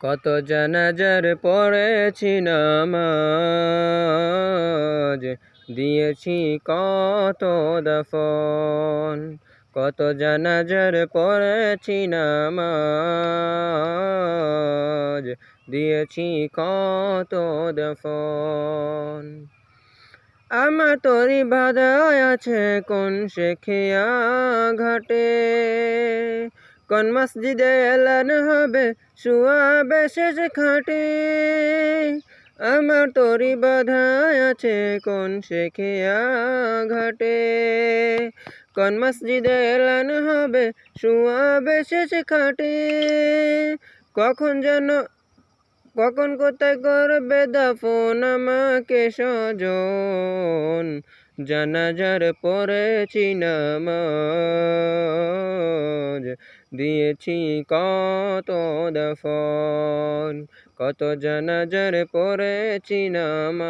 কত জানাজার পড়েছি নামাজ, দিয়েছি কত দাফন। কত জানাজার পড়েছি নামাজ, দিয়েছি কত দাফন। আমার তরি বাধা আছে কোন শেখিয়া ঘাটে, কোন মসজিদে এলান হবে শুয়াবে শেষ খাটে। আমার তরি বাধা আছে কোন শেখিয়া ঘাটে, কোন মসজিদে এলান হবে শুয়াবে শেষ খাটে। কখন কোথায় করবে দাফন আমাকে স্বজন, জানাজার পড়েছি নামাজ, দিয়েছি কত দাফন। কত জানাজার পড়েছি নামাজ,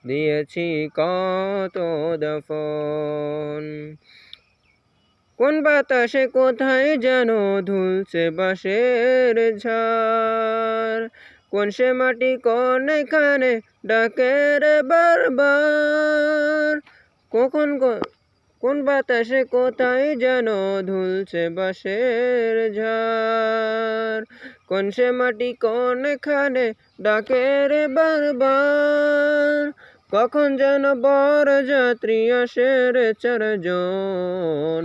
দিয়েছি কত দাফন। কোন বাতাসে কোথায় যেন ধুলছে বাঁশের ঝাড়, কোন সে মাটি কোন এখানে ডাকে রে বারবার। কোন বাতাসে কোথায় যেন ধুলছে বাঁশের ঝাড়, কোন সে মাটি কোন এখানে ডাকে রে বারবার। কখন যেন বরযাত্রী আসে রে চারজন,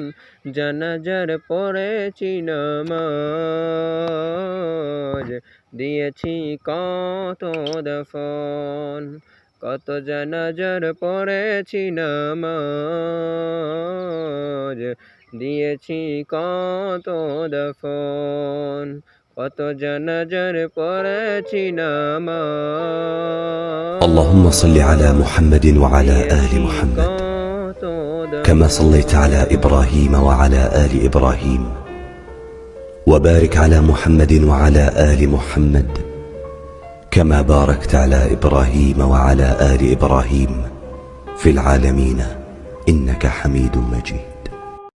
জানাজার পড়েছি নামাজ, দিয়েছি কত দাফন। কত জানাজার পড়েছি নামাজ, দিয়েছি কত দাফন। কত জানাজার পড়েছি নামাজ। اللهم صل على محمد وعلى آل محمد كما صليت على إبراهيم وعلى آل إبراهيم، وبارك على محمد وعلى آل محمد كما باركت على إبراهيم وعلى آل إبراهيم في العالمين إنك حميد مجيد.